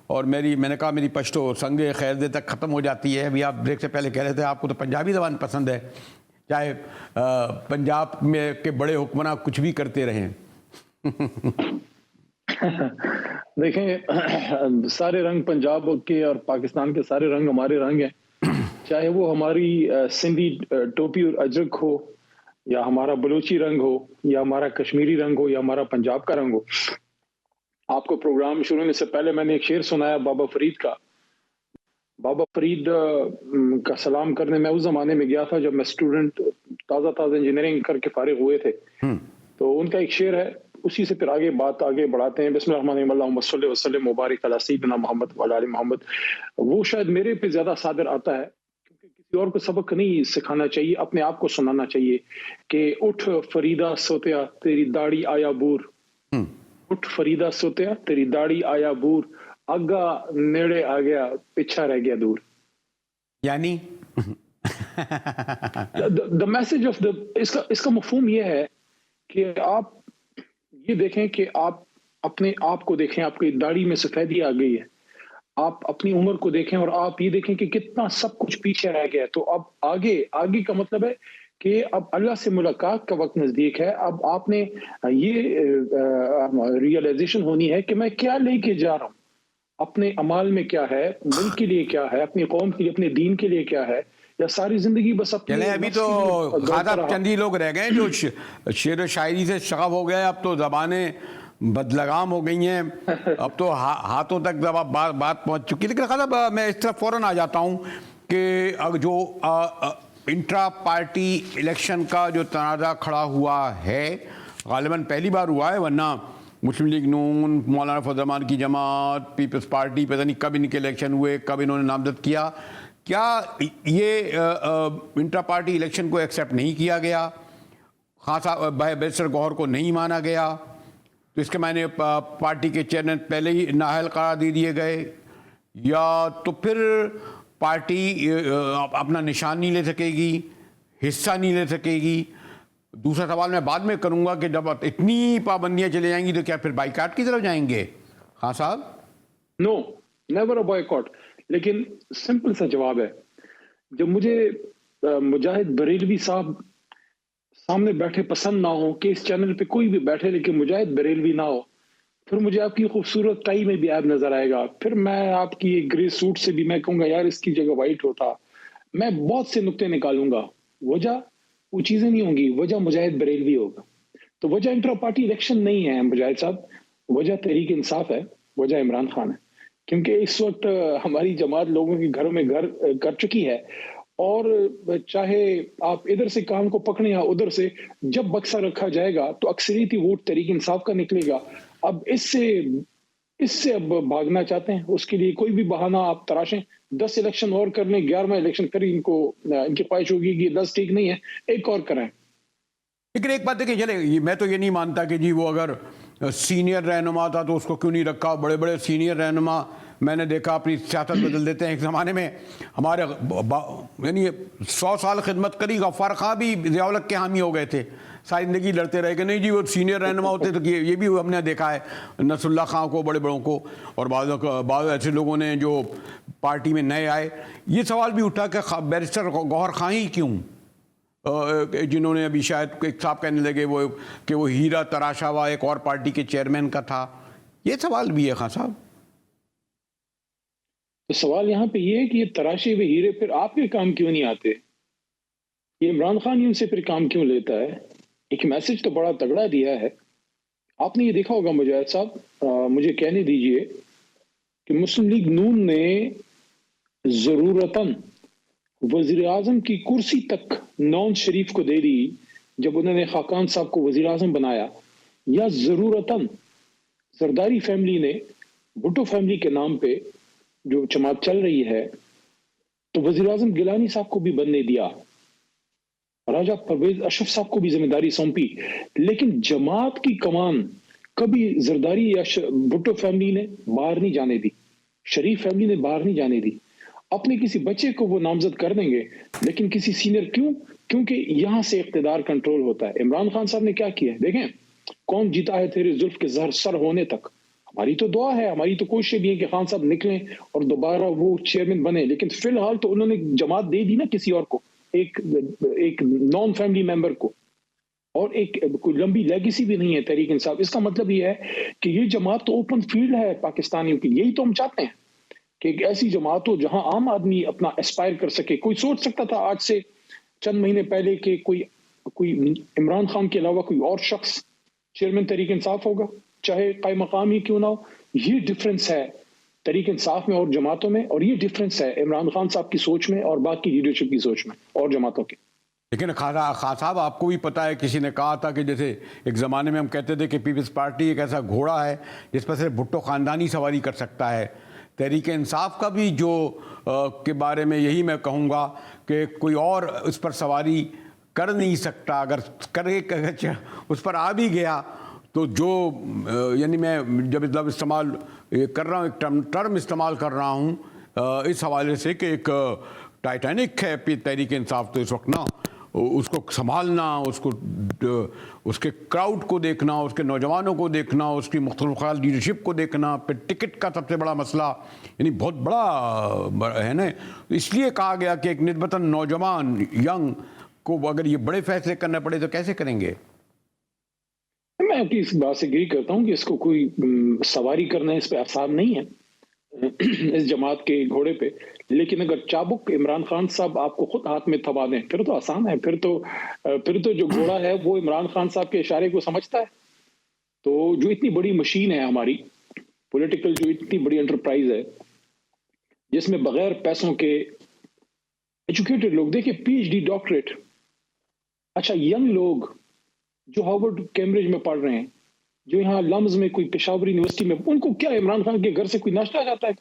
اور میں نے کہا میری پشتو سنگ خیر دے تک ختم ہو جاتی ہے. ابھی آپ بریک سے پہلے کہہ رہے تھے آپ کو تو پنجابی زبان پسند ہے, چاہے پنجاب میں کے بڑے حکمراں کچھ بھی کرتے رہیں. دیکھیں سارے رنگ پنجاب کے اور پاکستان کے سارے رنگ ہمارے رنگ ہیں, چاہے وہ ہماری سندھی ٹوپی اور اجرک ہو, یا ہمارا بلوچی رنگ ہو, یا ہمارا کشمیری رنگ ہو, یا ہمارا پنجاب کا رنگ ہو. آپ کو پروگرام شروع ہونے سے پہلے میں نے ایک شعر سنایا بابا فرید کا. بابا فرید کا سلام کرنے میں اس زمانے میں گیا تھا جب میں اسٹوڈنٹ تازہ انجینئرنگ کر کے فارغ ہوئے تھے. تو ان کا ایک شعر ہے, اسی سے پھر آگے بڑھاتے ہیں. بسم اللہ الرحمن الرحیم, اللہم صلی وسلم مبارک علی سیدنا محمد وعلی آل محمد. وہ شاید میرے پہ زیادہ صادر آتا ہے کیونکہ کسی اور کو سبق نہیں سکھانا چاہیے, اپنے آپ کو سنانا چاہیے کہ اٹھ فریدہ سوتیا تیری داڑھی آیا بور, اٹھ فریدہ سوتیا تیری داڑھی آیا بور, آگا نیڑے آ گیا پیچھا رہ گیا دور. یعنی دا میسج آف اس کا مفہوم یہ ہے کہ آپ یہ دیکھیں کہ آپ اپنے آپ کو دیکھیں, آپ کی داڑھی میں سفیدی آ گئی ہے. آپ اپنی عمر کو دیکھیں اور آپ یہ دیکھیں کہ کتنا سب کچھ پیچھے رہ گیا. تو اب آگے کا مطلب ہے کہ اب اللہ سے ملاقات کا وقت نزدیک ہے. اب آپ نے یہ ریئلائزیشن ہونی ہے کہ میں کیا لے کے جا رہا ہوں, اپنے اعمال میں کیا ہے, ملک کے لیے کیا ہے, اپنی قوم کے لیے, اپنے دین کے لیے کیا ہے, یا ساری زندگی بس اپنے ابھی تو خاطر چند ہی لوگ رہ گئے جو شعر و شاعری سے شغف ہو گئے. اب تو زبانیں بدلگام ہو گئی ہیں, اب تو ہاتھوں تک بات پہنچ چکی ہے. لیکن خاطر میں اس طرح فوراً آ جاتا ہوں کہ جو انٹرا پارٹی الیکشن کا جو تنازع کھڑا ہوا ہے, غالباً پہلی بار ہوا ہے, ورنہ مسلم لیگ نون, مولانا فضل الرحمان کی جماعت, پیپلز پارٹی, پتہ نہیں کب ان کے الیکشن ہوئے, کب انہوں نے نامزد کیا. کیا یہ انٹرا پارٹی الیکشن کو ایکسیپٹ نہیں کیا گیا, خاصا بیرسٹر گوہر کو نہیں مانا گیا, تو اس کے معنی پارٹی کے چیئرمین پہلے ہی نااہل قرار دے دیے گئے, یا تو پھر پارٹی اپنا نشان نہیں لے سکے گی, حصہ نہیں لے سکے گی؟ دوسرا سوال میں بعد میں کروں گا کہ جب اتنی پابندیاں چلے جائیں گی تو کیا پھر بائیکاٹ کی طرف جائیں گے خان صاحب؟ نو, نیور اے بائیکاٹ. لیکن سمپل سا جواب ہے, جب مجھے مجاہد بریلوی صاحب سامنے بیٹھے پسند نہ ہو, کہ اس چینل پہ کوئی بھی بیٹھے لیکن مجاہد بریلوی نہ ہو, پھر مجھے آپ کی خوبصورت ٹائی میں بھی عیب نظر آئے گا, پھر میں آپ کی ایک گرے سوٹ سے بھی میں کہوں گا یار اس کی جگہ وائٹ ہوتا, میں بہت سے نقطے نکالوں گا. وجہ وہ چیزیں نہیں ہوں گی, وجہ مجاہد بریلوی ہوگا. تو وجہ انٹرا پارٹی الیکشن نہیں ہے مجاہد صاحب, وجہ تحریک انصاف ہے, وجہ عمران خان ہے. کیونکہ اس وقت ہماری جماعت لوگوں کے گھروں میں گھر کر چکی ہے, اور چاہے آپ ادھر سے کام کو پکڑیں یا ادھر سے, جب بکسا رکھا جائے گا تو اکثریتی ووٹ تحریک انصاف کا نکلے گا. اب اس سے اب بھاگنا چاہتے ہیں, اس کے لیے کوئی بھی بہانہ آپ تراشیں. 10 الیکشن اور کر لیں, 11واں الیکشن کریں, ان کی خواہش ہوگی کہ 10 ٹھیک نہیں ہے, ایک اور کریں. لیکن ایک بات دیکھیں, چلے میں تو یہ نہیں مانتا کہ جی وہ اگر سینئر رہنما تھا تو اس کو کیوں نہیں رکھا. بڑے بڑے سینئر رہنما میں نے دیکھا اپنی سیاست بدل دیتے ہیں. ایک زمانے میں ہمارے یعنی 100 سال خدمت کری غفار خان بھی ضیاء الحق کے حامی ہو گئے تھے, ساری زندگی لڑتے رہے کہ نہیں جی وہ سینئر رہنما ہوتے. تو یہ بھی ہم نے دیکھا ہے نصر اللہ خان کو, بڑے بڑوں کو, اور بعض ایسے لوگوں نے جو پارٹی میں نئے آئے. یہ سوال بھی اٹھا کہ بیرسٹر گوہر خان ہی کیوں, جنہوں نے ابھی شاید ایک صاحب کہنے لگے کہ وہ ہیرا تراشا ہوا ایک اور پارٹی کے چیئرمین کا تھا. یہ سوال بھی ہے خان صاحب. تو سوال یہاں پہ یہ ہے کہ یہ تراشے ہوئے ہیرے پھر آپ کے کام کیوں نہیں آتے؟ یہ عمران خان ان سے پھر کام کیوں لیتا ہے؟ ایک میسج تو بڑا تگڑا دیا ہے. آپ نے یہ دیکھا ہوگا مجاہد صاحب, مجھے کہنے دیجئے کہ مسلم لیگ نون نے ضرورتاً وزیر اعظم کی کرسی تک نواز شریف کو دے دی جب انہوں نے خاقان صاحب کو وزیر اعظم بنایا, یا ضرورتاً زرداری فیملی نے بھٹو فیملی کے نام پہ جو جماعت چل رہی ہے تو وزیر اعظم گیلانی صاحب کو بھی بننے دیا, راجہ پرویز اشرف صاحب کو بھی ذمہ داری سونپی. لیکن جماعت کی کمان کبھی زرداری یا بھٹو فیملی نے باہر نہیں جانے دی, شریف فیملی نے باہر نہیں جانے دی. اپنے کسی بچے کو وہ نامزد کر دیں گے, لیکن کسی سینئر کیوں؟ کیونکہ یہاں سے اقتدار کنٹرول ہوتا ہے. عمران خان صاحب نے کیا کیا ہے دیکھیں, کون جیتا ہے تیرے زلف کے زہر سر ہونے تک. ہماری تو دعا ہے, ہماری تو کوشش بھی ہے کہ خان صاحب نکلیں اور دوبارہ وہ چیئرمین بنے, لیکن فی الحال تو انہوں نے جماعت دے دی نا کسی اور کو, ایک نان فیملی ممبر کو, اور ایک کوئی لمبی لیگیسی بھی نہیں ہے تحریک انصاف. اس کا مطلب یہ ہے کہ یہ جماعت تو اوپن فیلڈ ہے پاکستانیوں کی. یہی تو ہم چاہتے ہیں کہ ایک ایسی جماعت ہو جہاں عام آدمی اپنا اسپائر کر سکے. کوئی سوچ سکتا تھا آج سے چند مہینے پہلے کہ کوئی عمران خان کے علاوہ کوئی اور شخص چیئرمین تحریک انصاف ہوگا, چاہے قائم مقام ہی کیوں نہ ہو؟ یہ ڈفرنس ہے تحریک انصاف میں اور جماعتوں میں, اور یہ ڈفرنس ہے عمران خان صاحب کی سوچ میں اور باقی لیڈرشپ کی سوچ میں اور جماعتوں کی. لیکن خان صاحب آپ کو بھی پتا ہے, کسی نے کہا تھا کہ جیسے ایک زمانے میں ہم کہتے تھے کہ پیپلز پارٹی ایک ایسا گھوڑا ہے جس پر صرف بھٹو خاندانی سواری کر سکتا ہے. تحریک انصاف کا بھی جو کے بارے میں یہی میں کہوں گا کہ کوئی اور اس پر سواری کر نہیں سکتا. اگر کرے اس پر آ بھی گیا تو جو یعنی میں جب لفظ استعمال کر رہا ہوں, ایک ٹرم استعمال کر رہا ہوں اس حوالے سے کہ ایک ٹائٹینک ہے تحریک انصاف, تو اس وقت نا اس کو سنبھالنا, اس کے کراؤڈ کو دیکھنا, اس کے نوجوانوں کو دیکھنا, اس کی مختلف خیال لیڈرشپ کو دیکھنا, پھر ٹکٹ کا سب سے بڑا مسئلہ یعنی بہت بڑا ہے نا. اس لیے کہا گیا کہ ایک نسبتاً نوجوان ینگ کو اگر یہ بڑے فیصلے کرنے پڑے تو کیسے کریں گے؟ میں آپ کی اس بات سے اگری کرتا ہوں کہ اس کو کوئی سواری کرنا اس پہ آسان نہیں ہے اس جماعت کے گھوڑے پہ, لیکن اگر چابک عمران خان صاحب آپ کو خود ہاتھ میں تھما دیں پھر تو آسان ہے. پھر تو جو گھوڑا ہے وہ عمران خان صاحب کے اشارے کو سمجھتا ہے. تو جو اتنی بڑی مشین ہے ہماری پولیٹیکل, جو اتنی بڑی انٹرپرائز ہے جس میں بغیر پیسوں کے ایجوکیٹڈ لوگ, دیکھیں پی ایچ ڈی ڈاکٹریٹ, اچھا ینگ لوگ جو ہارورڈ کیمبرج میں پڑھ رہے ہیں, جو یہاں لمز میں کوئی پشاور یونیورسٹی میں, ان کو کیا عمران خان کے گھر سے کوئی ناشتہ جاتا ہے؟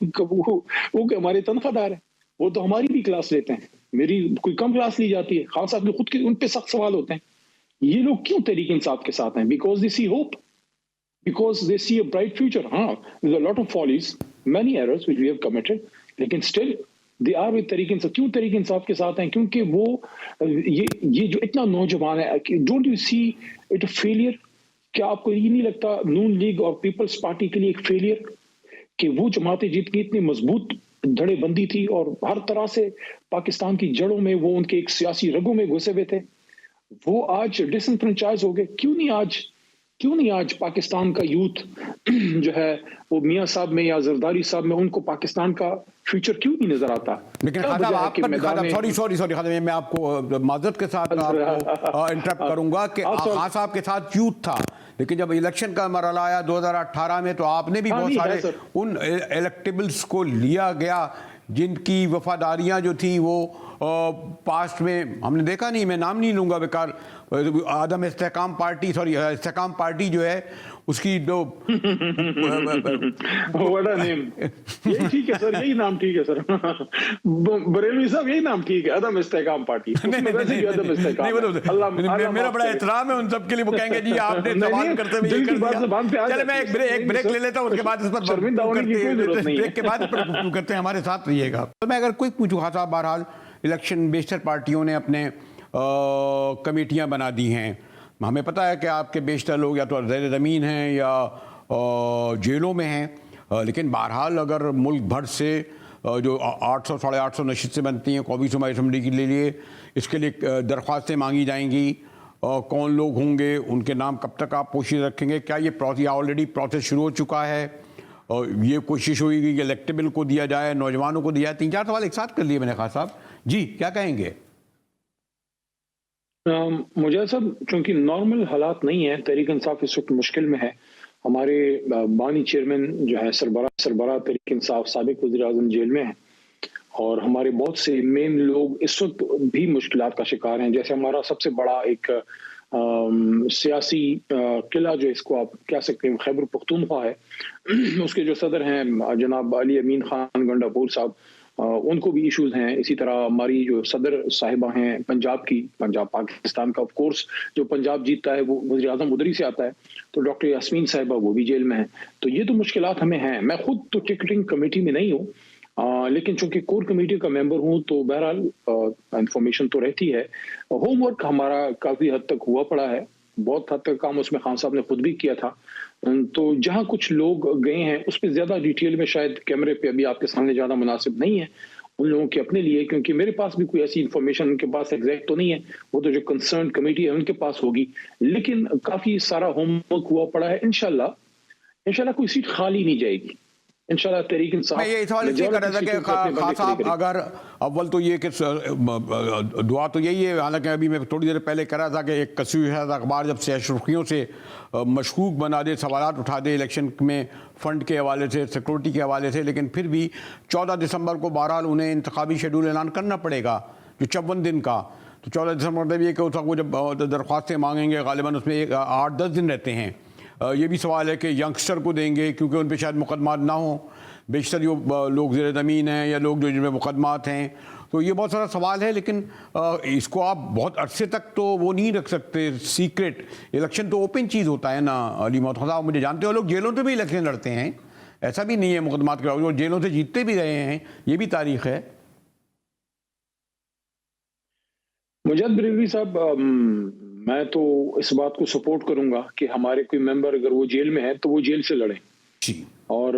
وہ کہ ہمارے تنخواہ دار ہیں, وہ تو ہماری بھی کلاس لیتے ہیں, میری کوئی کم کلاس لی جاتی ہے. خان صاحب نے خود کے ان پہ سخت سوال ہوتے ہیں. یہ لوگ کیوں تحریک انصاف کے ساتھ ہیں؟ Because they see hope, because they see a bright future. ہاں there are lot of follies, many errors which we have committed, لیکن still they are with Tehreek Insaf. کیوں تحریک انصاف کے ساتھ ہیں؟ کیونکہ وہ یہ جو اتنا نوجوان ہے, don't you see it a failure? کیا آپ کو یہ نہیں لگتا نون لیگ اور پیپلز پارٹی کے لیے ایک فیلئر کہ وہ جماعتیں جیت کی اتنی مضبوط دھڑے بندی تھی اور ہر طرح سے پاکستان کی جڑوں میں وہ ان کے ایک سیاسی رگوں میں گھسے ہوئے تھے, وہ آج ڈس انفرنچائز ہو گئے. کیوں نہیں آج پاکستان کا یوتھ جو ہے وہ میاں صاحب میں یا زرداری صاحب میں, ان کو پاکستان کا فیوچر کیوں نہیں نظر آتا؟ لیکن سوری میں آپ کو معذرت کے ساتھ انٹرپٹ کروں گا کہ خان صاحب کے ساتھ یوتھ تھا, لیکن جب الیکشن کا مرحلہ آیا 2018 میں تو آپ نے بھی بہت سارے ان الیکٹیبلز کو لیا گیا جن کی وفاداریاں جو تھی وہ پاسٹ میں ہم نے دیکھا نہیں. میں نام نہیں لوں گا بیکار, آدم استحکام پارٹی جو ہے اس کی جو بڑا نیم یہی ٹھیک ہے سر, یہی نام ٹھیک ہے سر, بریلوی صاحب یہی نام ٹھیک ہے, عدم استحکام پارٹی. میرا بڑا احترام ہے ان سب کے لیے, وہ کہیں گے جی آپ نے سوال کرتے ہوئے یہ کر دیا. چلے میں ایک بریک لے لیتا ہوں, اس کے بعد اس پر بریک کے بعد کرتے ہیں. ہمارے ساتھ رہیے گا. میں اگر کوئی پوچھوں خاصا, بہرحال الیکشن بیشتر پارٹیوں نے اپنے کمیٹیاں بنا دی ہیں. ہمیں پتہ ہے کہ آپ کے بیشتر لوگ یا تو زیر زمین ہیں یا جیلوں میں ہیں, لیکن بہرحال اگر ملک بھر سے جو 800 ساڑھے 800 نشستیں بنتی ہیں قومی صوبائی اسمبلی کے لیے, اس کے لیے درخواستیں مانگی جائیں گی. کون لوگ ہوں گے, ان کے نام کب تک آپ کوشش رکھیں گے؟ کیا یہ آلریڈی پروسیس شروع ہو چکا ہے؟ یہ کوشش ہوئی گی کہ الیکٹیبل کو دیا جائے, نوجوانوں کو دیا جائے؟ 3-4 سوال ایک ساتھ کر لیے میں نے. خان صاحب جی کیا کہیں گے؟ مجھے سب چونکہ نارمل حالات نہیں ہیں, تحریک انصاف اس وقت مشکل میں ہے. ہمارے بانی چیئرمین جو ہے سربراہ تحریک انصاف سابق وزیر اعظم جیل میں ہیں, اور ہمارے بہت سے مین لوگ اس وقت بھی مشکلات کا شکار ہیں. جیسے ہمارا سب سے بڑا ایک سیاسی قلعہ جو اس کو آپ کہہ سکتے ہیں خیبر پختونخوا ہے, اس کے جو صدر ہیں جناب علی امین خان گنڈا پور صاحب, ان کو بھی ایشوز ہیں. اسی طرح ہماری جو صدر صاحبہ ہیں پنجاب پاکستان کا, آف کورس جو پنجاب جیتتا ہے وہ وزیر اعظم ادھر ہی سے آتا ہے, تو ڈاکٹر یاسمین صاحبہ وہ بھی جیل میں ہیں. تو یہ تو مشکلات ہمیں ہیں. میں خود تو ٹکٹنگ کمیٹی میں نہیں ہوں, لیکن چونکہ کور کمیٹی کا ممبر ہوں تو بہرحال انفارمیشن تو رہتی ہے. ہوم ورک ہمارا کافی حد تک ہوا پڑا ہے, بہت حد تک کام اس میں خان صاحب نے خود بھی کیا تھا. تو جہاں کچھ لوگ گئے ہیں اس پہ زیادہ ڈیٹیل میں شاید کیمرے پہ ابھی آپ کے سامنے زیادہ مناسب نہیں ہے ان لوگوں کے اپنے لیے، کیونکہ میرے پاس بھی کوئی ایسی انفارمیشن ان کے پاس ایگزیکٹ تو نہیں ہے، وہ تو جو کنسرن کمیٹی ہے ان کے پاس ہوگی، لیکن کافی سارا ہوم ورک ہوا پڑا ہے۔ انشاءاللہ کوئی سیٹ خالی نہیں جائے گی انشاءاللہ۔ تحریک انصاف میں یہ سوال اس لیے کر رہا تھا کہ خان صاحب اگر اول تو یہ کہ دعا تو یہی ہے، حالانکہ ابھی میں تھوڑی دیر پہلے کہہ رہا تھا کہ ایک کسی ہوئی اخبار جب سے سرخیوں سے مشکوک بنا دے، سوالات اٹھا دے الیکشن میں فنڈ کے حوالے سے، سیکورٹی کے حوالے سے، لیکن پھر بھی 14 دسمبر کو بہرحال انہیں انتخابی شیڈول اعلان کرنا پڑے گا جو 54 دن کا، تو 14 دسمبر مطلب یہ کہ اس وقت وہ جب درخواستیں مانگیں گے غالباً اس میں 8-10 دن رہتے ہیں۔ یہ بھی سوال ہے کہ ینگسٹر کو دیں گے کیونکہ ان پہ شاید مقدمات نہ ہوں، بیشتر جو لوگ زیر زمین ہیں یا لوگ جو جن میں مقدمات ہیں، تو یہ بہت سارا سوال ہے، لیکن اس کو آپ بہت عرصے تک تو وہ نہیں رکھ سکتے سیکرٹ۔ الیکشن تو اوپن چیز ہوتا ہے نا علی محمد صاحب، مجھے جانتے ہو لوگ جیلوں سے بھی الیکشن لڑتے ہیں، ایسا بھی نہیں ہے مقدمات کے باوجود جیلوں سے جیتتے بھی رہے ہیں، یہ بھی تاریخ ہے۔ مجاہد بریلوی صاحب، میں تو اس بات کو سپورٹ کروں گا کہ ہمارے کوئی ممبر اگر وہ جیل میں ہے تو وہ جیل سے لڑیں، جی، اور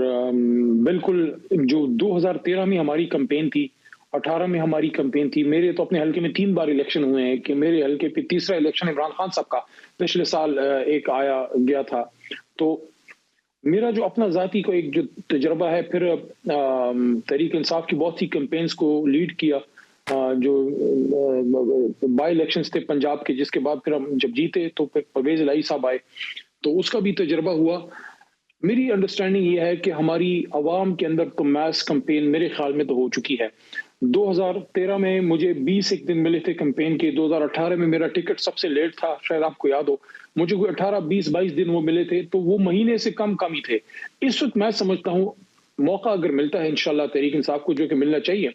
بالکل جو 2013 میں ہماری کمپین تھی، 18 میں ہماری کمپین تھی، میرے تو اپنے حلقے میں 3 بار الیکشن ہوئے ہیں کہ میرے حلقے پہ تیسرا الیکشن عمران خان صاحب کا پچھلے سال ایک آیا گیا تھا، تو میرا جو اپنا ذاتی کو ایک جو تجربہ ہے، پھر تحریک انصاف کی بہت سی کمپینز کو لیڈ کیا، جو بائی الیکشنز تھے پنجاب کے، جس کے بعد پھر ہم جب جیتے تو پھر پرویز الہی صاحب آئے، تو اس کا بھی تجربہ ہوا۔ میری انڈرسٹینڈنگ یہ ہے کہ ہماری عوام کے اندر تو میس کمپین میرے خیال میں تو ہو چکی ہے۔ 2013 میں مجھے 20 ایک دن ملے تھے کمپین کے، 2018 میں میرا ٹکٹ سب سے لیٹ تھا، شاید آپ کو یاد ہو، مجھے کوئی 18 20 22 دن وہ ملے تھے، تو وہ مہینے سے کم ہی تھے۔ اس وقت میں سمجھتا ہوں موقع اگر ملتا ہے انشاءاللہ تحریک انصاف کو، جو کہ ملنا چاہیے،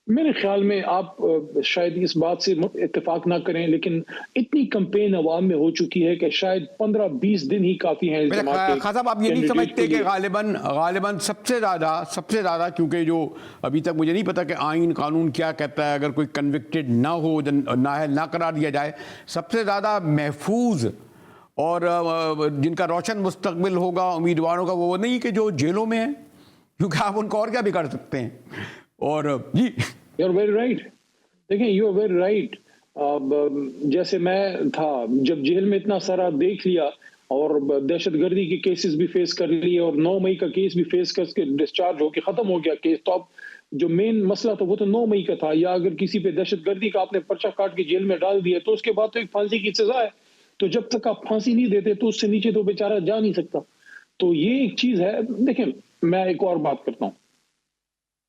میرے خیال میں آپ شاید اس بات سے اتفاق نہ کریں، لیکن اتنی کمپین عوام میں ہو چکی ہے کہ شاید 15-20 دن ہی کافی ہیں اس جماعت کے۔ خان صاحب آپ یہ نہیں سمجھتے کہ غالباً سب سے زیادہ کیونکہ جو ابھی تک مجھے نہیں پتا کہ آئین قانون کیا کہتا ہے، اگر کوئی کنوکٹڈ نہ ہو، نااہل نہ قرار دیا جائے، سب سے زیادہ محفوظ اور جن کا روشن مستقبل ہوگا امیدواروں کا، وہ نہیں کہ جو جیلوں میں ہیں، کیونکہ آپ ان کو اور کیا بھی کر سکتے ہیں۔ اور جی یو آر ویری رائٹ، دیکھیں یو آر ویری رائٹ، جیسے میں تھا جب جیل میں اتنا سارا دیکھ لیا اور دہشت گردی کے کیسز بھی فیس کر لیے، اور 9 مئی کا کیس بھی فیس کر کے ڈسچارج ہو کے ختم ہو گیا کیس، تو اب جو مین مسئلہ تھا وہ تو 9 مئی کا تھا، یا اگر کسی پہ دہشت گردی کا آپ نے پرچہ کاٹ کے جیل میں ڈال دیا تو اس کے بعد تو ایک پھانسی کی سزا ہے، تو جب تک آپ پھانسی نہیں دیتے تو اس سے نیچے تو بیچارہ جا نہیں سکتا۔ تو یہ ایک چیز ہے۔ دیکھیں میں ایک اور بات کرتا ہوں،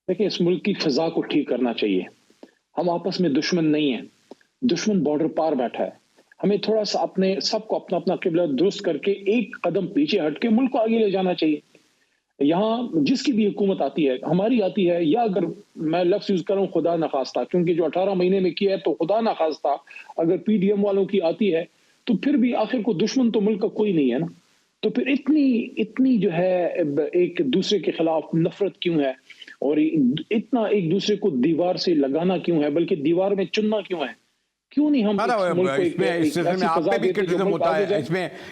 دیکھیں اس ملک کی فضا کو ٹھیک کرنا چاہیے، ہم آپس میں دشمن نہیں ہیں، دشمن بارڈر پار بیٹھا ہے، ہمیں تھوڑا سا اپنے سب کو اپنا اپنا قبلہ درست کر کے ایک قدم پیچھے ہٹ کے ملک کو آگے لے جانا چاہیے۔ یہاں جس کی بھی حکومت آتی ہے، ہماری آتی ہے، یا اگر میں لفظ یوز کروں خدا نخواستہ، کیونکہ جو 18 مہینے میں کیا ہے تو خدا نخواستہ اگر پی ڈی ایم والوں کی آتی ہے تو پھر بھی آخر کو دشمن تو ملک کا کوئی نہیں ہے نا، تو پھر اتنی جو ہے ایک دوسرے کے خلاف نفرت کیوں ہے، اور اتنا ایک دوسرے کو دیوار سے لگانا کیوں ہے، بلکہ دیوار میں چننا کیوں ہے؟ کیوں نہیں ہم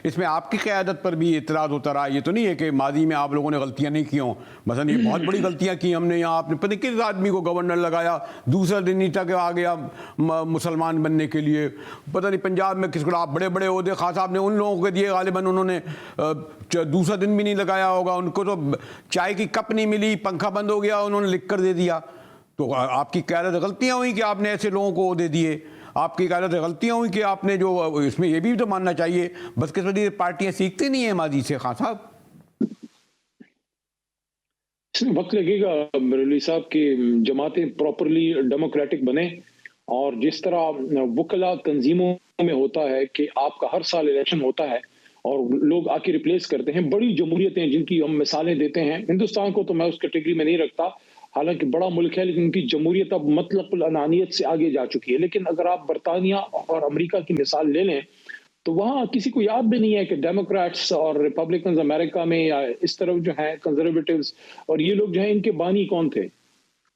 اس میں آپ کی قیادت پر بھی اعتراض ہوتا رہا؟ یہ تو نہیں ہے کہ ماضی میں آپ لوگوں نے غلطیاں نہیں کی ہوں، مثلا یہ بہت بڑی غلطیاں کی ہم نے، یہاں آپ نے پتہ کس آدمی کو گورنر لگایا، دوسرا دن نہیں تھا کہ آ گیا مسلمان بننے کے لیے، پتہ نہیں پنجاب میں کس کو آپ بڑے بڑے عہدے خاص صاحب نے ان لوگوں کو دیے، غالباً انہوں نے دوسرا دن بھی نہیں لگایا ہوگا، ان کو تو چائے کی کپ نہیں ملی، پنکھا بند ہو گیا، انہوں نے لکھ کر دے دیا۔ تو آپ کی قیادت غلطیاں ہوئی کہ آپ نے ایسے لوگوں کو عہدے دیے، آپ کی قیادت غلطیاں ہوئی کہ آپ نے جو اس میں یہ بھی تو ماننا چاہیے بس قسمتی پارٹیاں سیکھتی نہیں ہیں ماضی سے۔ خان صاحب اس میں وقت لگے گا بریلوی صاحب کی جماعتیں پراپرلی ڈیموکریٹک بنے، اور جس طرح وکلا تنظیموں میں ہوتا ہے کہ آپ کا ہر سال الیکشن ہوتا ہے اور لوگ آ کے ریپلیس کرتے ہیں، بڑی جمہوریتیں جن کی ہم مثالیں دیتے ہیں، ہندوستان کو تو میں اس کیٹیگری میں نہیں رکھتا، حالانکہ بڑا ملک ہے لیکن ان کی جمہوریت اب مطلق الانانیت سے آگے جا چکی ہے۔ لیکن اگر آپ برطانیہ اور امریکہ کی مثال لے لیں تو وہاں کسی کو یاد بھی نہیں ہے کہ ڈیموکریٹس اور ریپبلکنز امریکہ میں یا اس طرف جو ہیں کنزرویٹیوز اور یہ لوگ جو ہیں ان کے بانی کون تھے۔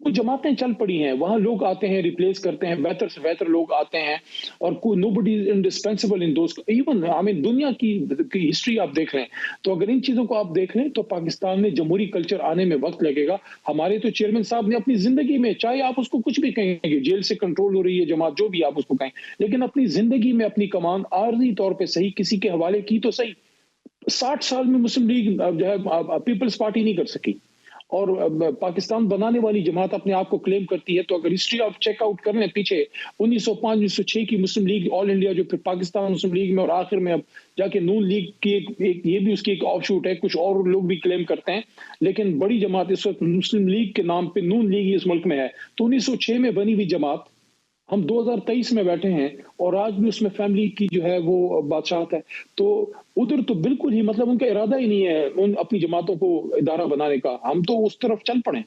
وہ جماعتیں چل پڑی ہیں, وہاں لوگ آتے ہیں, ریپلیس کرتے ہیں, بہتر سے بہتر لوگ آتے ہیں, اور کوئی nobody is indispensable in those, even I mean دنیا کی ہسٹری آپ دیکھ لیں تو اگر ان چیزوں کو آپ دیکھ لیں تو پاکستان میں جمہوری کلچر آنے میں وقت لگے گا. ہمارے تو چیئرمین صاحب نے اپنی زندگی میں, چاہے آپ اس کو کچھ بھی کہیں گے, جیل سے کنٹرول ہو رہی ہے جماعت, جو بھی آپ اس کو کہیں, لیکن اپنی زندگی میں اپنی کمان عارضی طور پہ صحیح کسی کے حوالے کی تو صحیح, 60 سال میں مسلم لیگ جو ہے پیپلز پارٹی نہیں کر سکی, اور پاکستان بنانے والی جماعت اپنے آپ کو کلیم کرتی ہے. تو اگر ہسٹری آپ چیک آؤٹ کر لیں پیچھے 1905 1906 کی مسلم لیگ آل انڈیا, جو پھر پاکستان مسلم لیگ میں, اور آخر میں اب جا کے نون لیگ کی ایک یہ بھی اس کی ایک آف شوٹ ہے, کچھ اور لوگ بھی کلیم کرتے ہیں, لیکن بڑی جماعت اس وقت مسلم لیگ کے نام پہ نون لیگ ہی اس ملک میں ہے. تو 1906 میں بنی ہوئی جماعت, ہم 2023 میں بیٹھے ہیں اور آج بھی اس میں فیملی کی جو ہے وہ بادشاہت ہے. تو ادھر تو بالکل ہی مطلب ان کا ارادہ ہی نہیں ہے ان اپنی جماعتوں کو ادارہ بنانے کا, ہم تو اس طرف چل پڑے.